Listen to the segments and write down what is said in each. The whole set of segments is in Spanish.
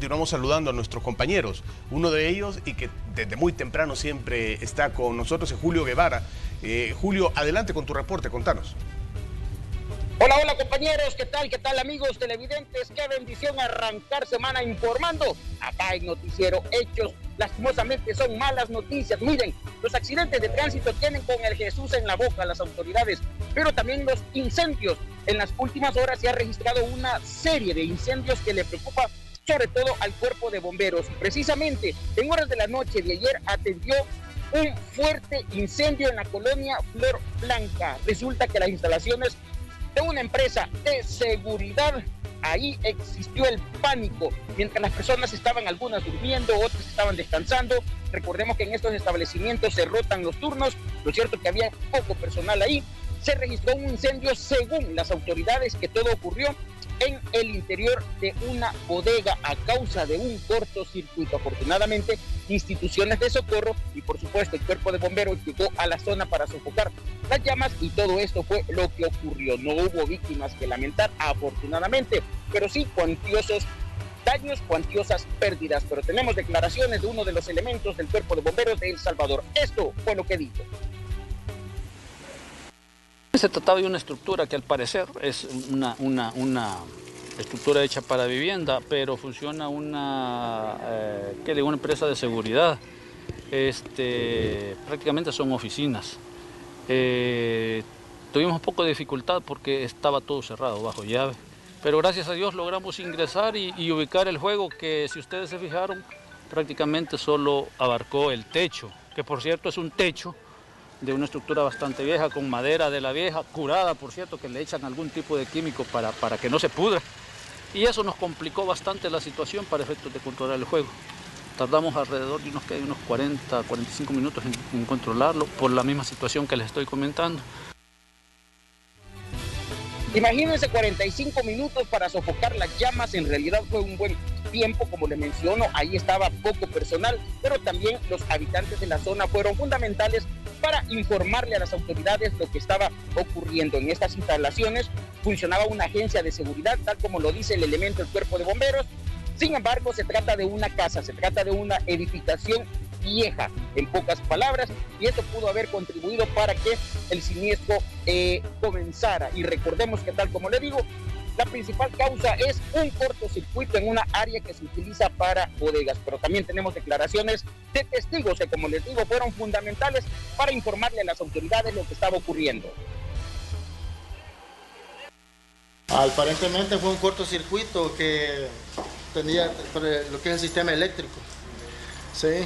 Continuamos saludando a nuestros compañeros. Uno de ellos, y que desde muy temprano siempre está con nosotros, es Julio Guevara. Julio, adelante con tu reporte, contanos. Hola, hola compañeros, ¿qué tal? ¿Qué tal amigos televidentes? Qué bendición arrancar semana informando acá en Noticiero Hechos. Lastimosamente son malas noticias. Miren, los accidentes de tránsito tienen con el Jesús en la boca las autoridades, pero también los incendios. En las últimas horas se ha registrado una serie de incendios que le preocupa sobre todo al cuerpo de bomberos. Precisamente en horas de la noche de ayer atendió un fuerte incendio en la colonia Flor Blanca. Resulta que las instalaciones de una empresa de seguridad, ahí existió el pánico, mientras las personas estaban algunas durmiendo, otras estaban descansando. Recordemos que en estos establecimientos se rotan los turnos, lo cierto que había poco personal ahí. Se registró un incendio, según las autoridades, que todo ocurrió en el interior de una bodega a causa de un cortocircuito. Afortunadamente, instituciones de socorro y por supuesto el cuerpo de bomberos llegó a la zona para sofocar las llamas y todo esto fue lo que ocurrió. No hubo víctimas que lamentar, afortunadamente, pero sí cuantiosos daños, cuantiosas pérdidas. Pero tenemos declaraciones de uno de los elementos del cuerpo de bomberos de El Salvador. Esto fue lo que dijo. Se trataba de una estructura que al parecer es una estructura hecha para vivienda, pero funciona una empresa de seguridad. Prácticamente son oficinas. Tuvimos un poco de dificultad porque estaba todo cerrado bajo llave, pero gracias a Dios logramos ingresar y ubicar el fuego, que si ustedes se fijaron prácticamente solo abarcó el techo, que por cierto es un techo de una estructura bastante vieja, con madera de la vieja, curada, por cierto, que le echan algún tipo de químico para que no se pudra. Y eso nos complicó bastante la situación para efectos de controlar el fuego. Tardamos alrededor de unos 40, 45 minutos en controlarlo, por la misma situación que les estoy comentando. Imagínense 45 minutos para sofocar las llamas. En realidad fue un buen tiempo, como le menciono. Ahí estaba poco personal, pero también los habitantes de la zona fueron fundamentales para informarle a las autoridades lo que estaba ocurriendo. En estas instalaciones funcionaba una agencia de seguridad, tal como lo dice el elemento del cuerpo de bomberos. Sin embargo, se trata de una casa, se trata de una edificación vieja, en pocas palabras, y esto pudo haber contribuido para que el siniestro comenzara. Y recordemos que, tal como le digo, la principal causa es un cortocircuito en una área que se utiliza para bodegas, pero también tenemos declaraciones de testigos que, como les digo, fueron fundamentales para informarle a las autoridades lo que estaba ocurriendo. Aparentemente fue un cortocircuito que tenía lo que es el sistema eléctrico. Sí,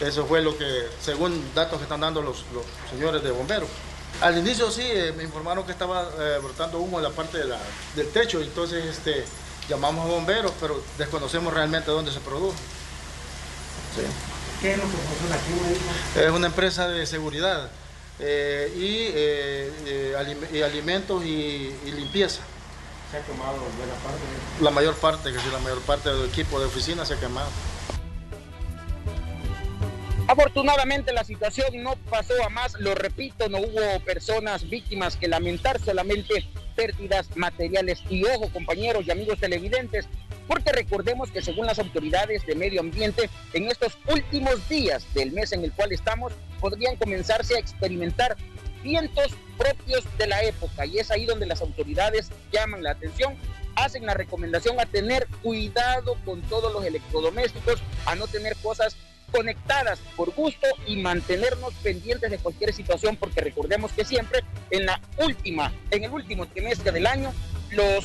eso fue lo que, según datos que están dando los señores de bomberos. Al inicio sí, me informaron que estaba brotando humo en la parte del techo, entonces llamamos a bomberos, pero desconocemos realmente dónde se produjo. Sí. ¿Qué es lo que funciona aquí? Es una empresa de seguridad y alimentos y limpieza. ¿Se ha quemado buena parte? La mayor parte, que sí, la mayor parte del equipo de oficina se ha quemado. Afortunadamente la situación no pasó a más, lo repito, no hubo personas víctimas que lamentar, solamente pérdidas materiales. Y ojo, compañeros y amigos televidentes, porque recordemos que según las autoridades de medio ambiente, en estos últimos días del mes en el cual estamos, podrían comenzarse a experimentar vientos propios de la época, y es ahí donde las autoridades llaman la atención, hacen la recomendación a tener cuidado con todos los electrodomésticos, a no tener cosas conectadas por gusto y mantenernos pendientes de cualquier situación, porque recordemos que siempre en el último trimestre del año,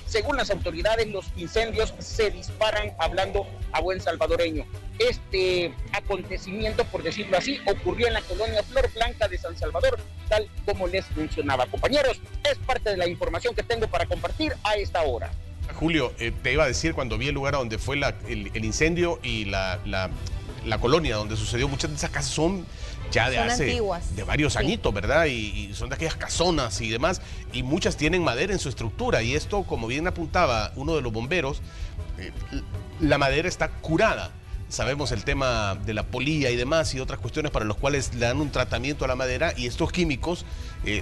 según las autoridades, los incendios se disparan, hablando a buen salvadoreño. Este acontecimiento, por decirlo así, ocurrió en la colonia Flor Blanca de San Salvador, tal como les mencionaba. Compañeros, es parte de la información que tengo para compartir a esta hora. Julio, te iba a decir, cuando vi el lugar donde fue el incendio y la colonia donde sucedió, muchas de esas casas son ya de antiguas, de varios añitos, ¿verdad? Y son de aquellas casonas y demás, y muchas tienen madera en su estructura, y esto, como bien apuntaba uno de los bomberos, la madera está curada. Sabemos el tema de la polilla y demás y otras cuestiones para los cuales le dan un tratamiento a la madera, y estos químicos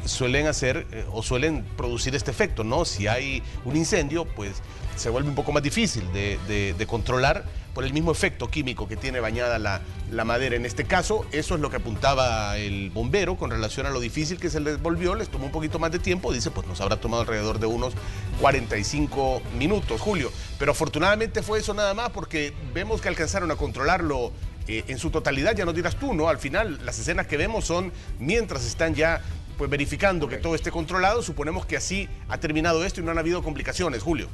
suelen hacer o suelen producir este efecto, ¿no? Si hay un incendio, pues se vuelve un poco más difícil de controlar, por el mismo efecto químico que tiene bañada la madera. En este caso, eso es lo que apuntaba el bombero con relación a lo difícil que se les volvió. Les tomó un poquito más de tiempo. Dice, pues nos habrá tomado alrededor de unos 45 minutos, Julio. Pero afortunadamente fue eso nada más, porque vemos que alcanzaron a controlarlo en su totalidad. Ya nos dirás tú, ¿no? Al final, las escenas que vemos son mientras están ya pues verificando que todo esté controlado. Suponemos que así ha terminado esto y no han habido complicaciones, Julio.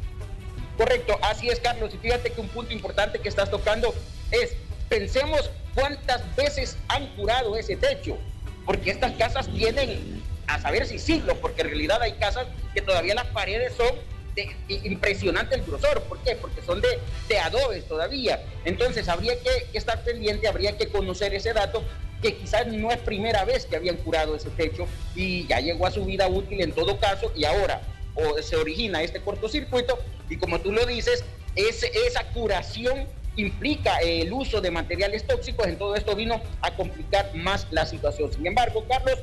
Correcto, así es, Carlos. Y fíjate que un punto importante que estás tocando es, pensemos cuántas veces han curado ese techo, porque estas casas tienen, a saber si siglos, porque en realidad hay casas que todavía las paredes son de impresionante el grosor. ¿Por qué? Porque son de adobes todavía. Entonces habría que estar pendiente, habría que conocer ese dato, que quizás no es primera vez que habían curado ese techo y ya llegó a su vida útil en todo caso, y ahora se origina este cortocircuito, y como tú lo dices, esa curación implica el uso de materiales tóxicos. En todo esto vino a complicar más la situación. Sin embargo, Carlos,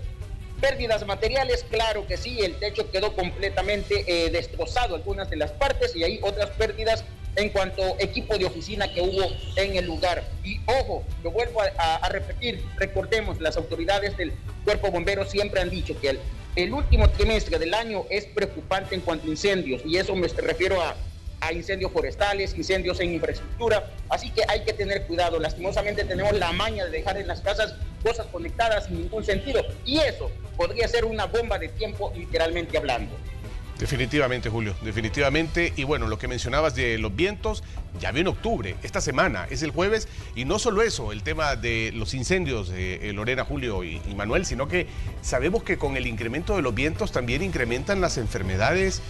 pérdidas materiales, claro que sí, el techo quedó completamente destrozado, algunas de las partes, y hay otras pérdidas en cuanto a equipo de oficina que hubo en el lugar. Y ojo, lo vuelvo a repetir, recordemos, las autoridades del Cuerpo Bombero siempre han dicho que el último trimestre del año es preocupante en cuanto a incendios, y eso me refiero a incendios forestales, incendios en infraestructura, así que hay que tener cuidado. Lastimosamente tenemos la maña de dejar en las casas cosas conectadas sin ningún sentido, y eso podría ser una bomba de tiempo, literalmente hablando. Definitivamente, Julio, definitivamente. Y bueno, lo que mencionabas de los vientos, ya viene octubre, esta semana, es el jueves, y no solo eso, el tema de los incendios, Lorena, Julio y Manuel, sino que sabemos que con el incremento de los vientos también incrementan las enfermedades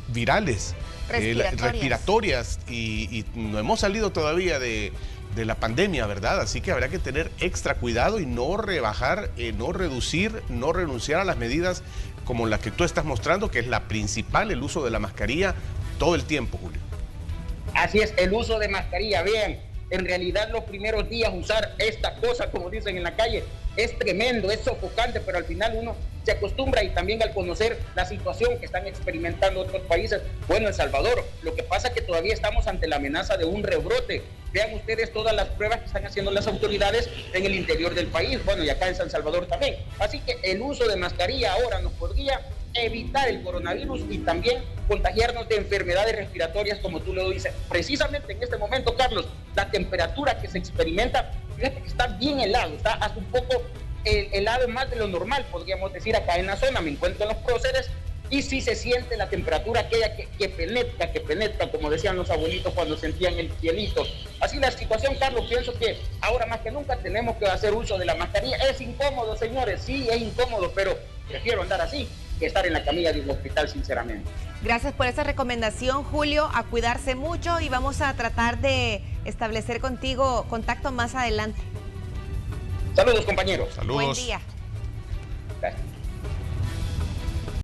virales, respiratorias, y no hemos salido todavía de la pandemia, ¿verdad? Así que habrá que tener extra cuidado y no rebajar, no reducir, no renunciar a las medidas como la que tú estás mostrando, que es la principal, el uso de la mascarilla todo el tiempo, Julio. Así es, el uso de mascarilla. Vean, en realidad los primeros días usar esta cosa, como dicen en la calle, es tremendo, es sofocante, pero al final uno se acostumbra, y también al conocer la situación que están experimentando otros países. Bueno, El Salvador, lo que pasa es que todavía estamos ante la amenaza de un rebrote. Vean ustedes todas las pruebas que están haciendo las autoridades en el interior del país, bueno, y acá en San Salvador también. Así que el uso de mascarilla ahora nos podría evitar el coronavirus y también contagiarnos de enfermedades respiratorias, como tú lo dices. Precisamente en este momento, Carlos, la temperatura que se experimenta, fíjate que está bien helado, está hasta un poco helado más de lo normal, podríamos decir. Acá en la zona me encuentro en los próceres, y sí se siente la temperatura aquella que penetra, como decían los abuelitos cuando sentían el hielito. Así la situación, Carlos, pienso que ahora más que nunca tenemos que hacer uso de la mascarilla. Es incómodo, señores, sí, es incómodo, pero prefiero andar así que estar en la camilla de un hospital, sinceramente. Gracias por esa recomendación, Julio, a cuidarse mucho, y vamos a tratar de establecer contigo contacto más adelante. Saludos, compañeros. Saludos. Buen día. Gracias.